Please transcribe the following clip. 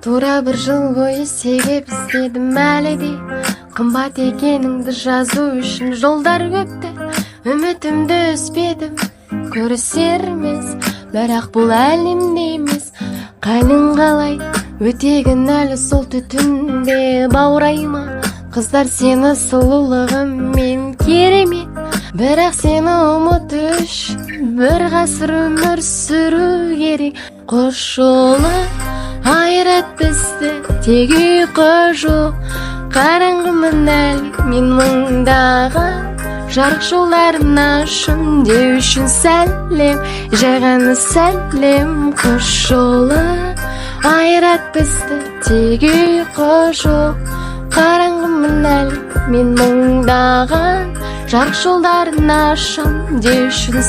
Тура бір жыл бойы себеп іздедім әлі де, қымбат екеніңді жазу үшін жолдар көпті. Үмітімді үзбедім, көрісерміз, бірақ бұл әлемде емес. Қайның қалай, өтегін әлі сол түтінде баурайма. Қыздар сені сұлулығымен керемет, бірақ сені ұмыту үшін бір ғасыр өмір сүру керек. Қош жолы айырат бізді, тек ұйқы жоқ, қараңғымын әлі мен мыңдаған. Жарық жолдарын ашын деу үшін сәлем, жай ғана сәлем. Қош жолы айырат бізді, тек ұйқы жоқ, қараңғымын әлі мен мыңдаған. Жарық жолдарын ашын деу үшін